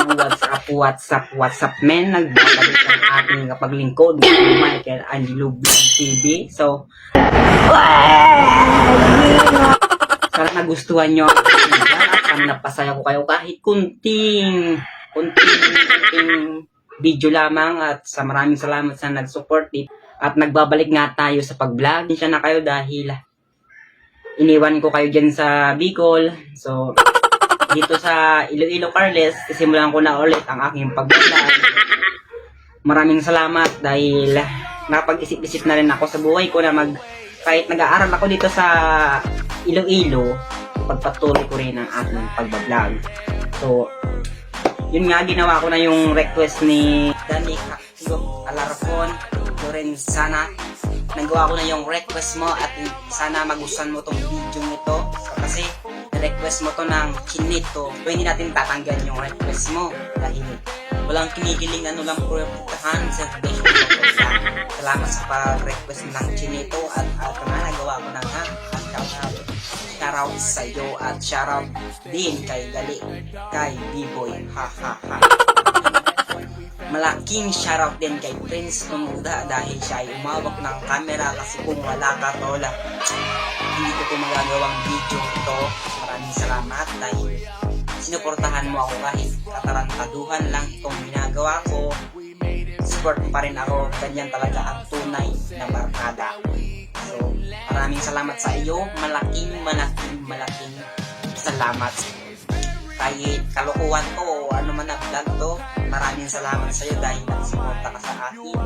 What's up, men? Nagbabalik ang ating kapaglingkod ni Michael Angelo TV. So, sana nagustuhan nyo ang aking vlog at sana napasaya ko kayo kahit kunting video lamang, at sa maraming salamat sa nag-support dito. At nagbabalik nga tayo sa pag-vlog. Siya na kayo dahil iniwan ko kayo dyan sa Bicol. So, dito sa Iloilo, Carles, isimulan ko na ulit ang aking pag-vlog. Maraming salamat dahil napag-isip-isip na rin ako sa buhay ko na kahit nag-aaral ako dito sa Iloilo, pagpatuloy ko rin ang aking pag-vlog. So, yun nga, ginawa ko na yung request ni Danny Alarcon. Rin sana nagawa ko na yung request mo at sana magustuhan mo tong video nito. So, kasi request mo to ng chinito, so hindi natin tatanggan yung request mo dahil walang kinikiling, ano lang po yung putahan sa video. Salamat sa pag-request ng chinito at nagawa ko na nga. Shoutout sa iyo at shoutout din kay B-Boy, Malaking shoutout din kay Prince Tumuda dahil siya ay umawak ng camera, kasi kung wala ka, Tola, hindi ko magagawang video ito. Maraming salamat dahil sinuportahan mo ako kahit katarantaduhan lang itong ginagawa ko. Support pa rin ako, ganyan talaga ang tunay na barkada. So, maraming salamat sa iyo. Malaking salamat. Kahit kalokohan to o ano man ang vlog to, maraming salamat sa iyo dahil nagsuporta ka sa akin.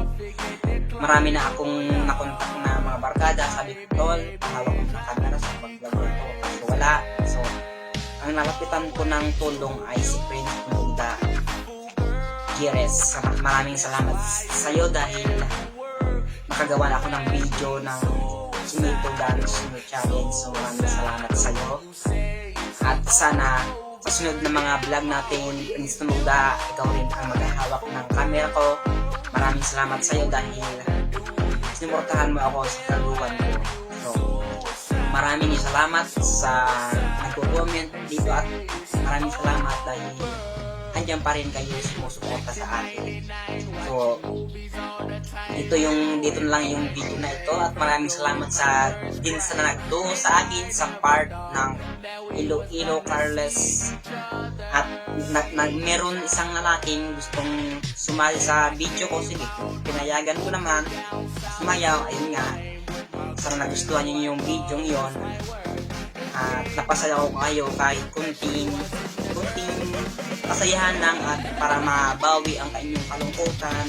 Marami na akong nakontak na mga barkada, sabi ko, Tol, pahawak ko ng camera sa pag-vlog ko. Kaso wala. So, ang nalapitan ko ng tulong ay si Prince Tumuda Gires. Maraming salamat sa iyo dahil nakagawa na ako ng video ng Chinito Dance Challenge. So, maraming salamat sa iyo. At sana sa sunod na mga vlog natin, Prince Tumuda, ikaw rin ang maghahawak ng camera ko. Maraming salamat sa iyo dahil sinumportahan mo ako sa kaluwan ko. So, maraming salamat sa nagko-comment dito at maraming salamat dahil andyan pa rin kayo sumusuporta sa akin. So, dito na lang yung video na ito at maraming salamat sa nagdo sa akin sa part ng Iloilo, Carles. At meron isang lalaking gustong sumali sa video ko. Sige, pinayagan ko naman sumayaw. Ayun nga, sana nagustuhan niyo yung video yon at napasaya ko kayo kahit kunting kasayahan lang at para mabawi ang inyong kalungkutan.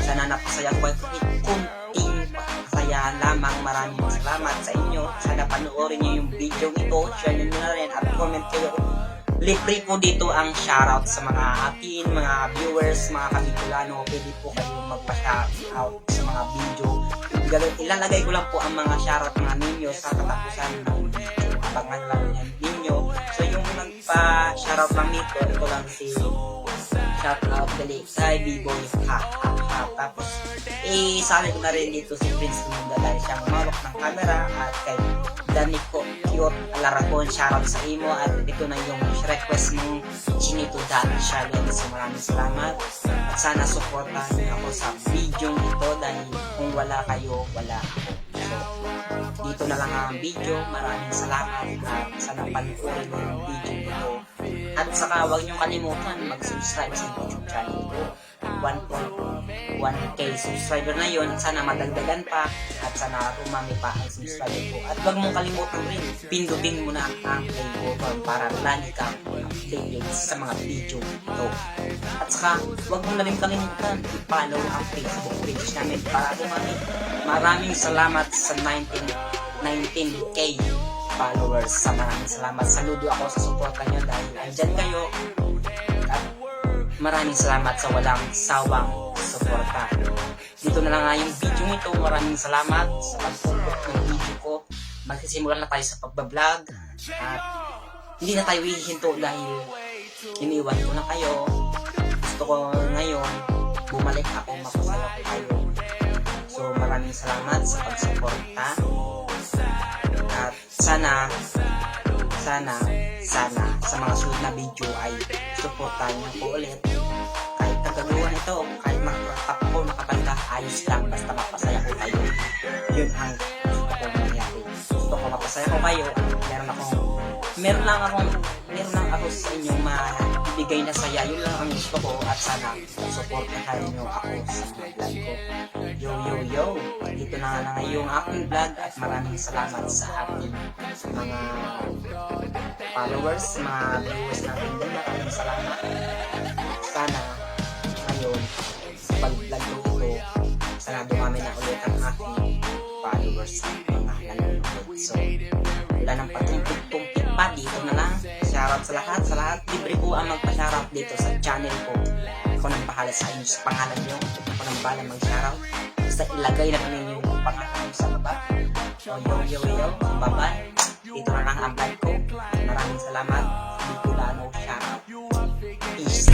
Sana napasaya ko kahit kunting kasayahan lamang. Maraming salamat sa inyo. Sana panoorin niyo yung video ito, share niyo na rin at comment kayo. Libre po dito ang shoutout sa mga atin, mga viewers, mga kabikulano. Pwede po kayong magpa-shoutout sa mga video. Ilalagay ko lang po ang mga shoutout mga ninyo sa katapusan ng video. Abangan lang yan ninyo. So yung nagpa-shoutout lang nito, ito lang si shoutout dali kay B-Boy, Tapos isali ko na rin dito si Prince Tumuda dahil siyang mawak ng camera, at kay Danico Cute Alarcon, shoutout sa imo. At ito na yung request mong Chinito Dance Challenge. So maraming salamat at sana supportahan niyo ako sa video ito dahil kung wala kayo, wala ako. So, dito na lang ang video. Maraming salamat at sana panoorin mo yung video ito. At saka huwag niyong kalimutan mag-subscribe sa YouTube channel ko. 1.1k subscriber na yun. Sana madagdagan pa at sana rumami pa ang subscriber ko. At huwag mong kalimutan rin, pindutin mo na ang play button para lagi kang updated sa mga video ito. At saka huwag mo na rin kalimutan i-follow ang Facebook page namin para rumami. Maraming salamat sa 19k followers. Sa maraming salamat. Saludo ako sa suporta nyo dahil andyan kayo. At maraming salamat sa walang sawang suporta. Dito na lang nga yung video nito. Maraming salamat sa pagpumpok ng video ko. Magsisimula na tayo sa pagbablog. At hindi na tayo hihinto dahil iniwan ko na kayo. Gusto ko ngayon bumalik ako, mapasaya ko kayo. So maraming salamat sa pagsuporta. At sana sana sa mga sunod na video ay supportahan niyo po ulit. Kahit kagagawa nito, kahit makakapako, makakanta, ayos lang, basta mapasaya ko kayo. Yun ang gusto ko mangyari. Gusto ko mapasaya ko kayo. Meron lang ako sa inyo maibigay na saya. Yun lang ang gusto ko at sana supportahan niyo ako sa vlog ko. Yo. Dito na nga ngayong aking vlog at maraming salamat sa aking mga followers, mga viewers natin din. Maraming salamat. Sana ngayon sa pag-vlog ko ito, sana dumami na ulit ang aking followers at mga nanonood. So, wala nang patumpik-tumpik pa, dito na lang. Shoutout sa lahat. Libre po ang magpa-shoutout dito sa channel ko. Ako nang bahala sa inyo sa pangalan nyo. Ako nang bahala mag-shoutout. Basta ilagay na ninyo yung pangalan nyo sa baba. So, yo. Bye-bye. Dito na lang ang vlog ko. Maraming salamat. Hindi ko lang shoutout. Peace.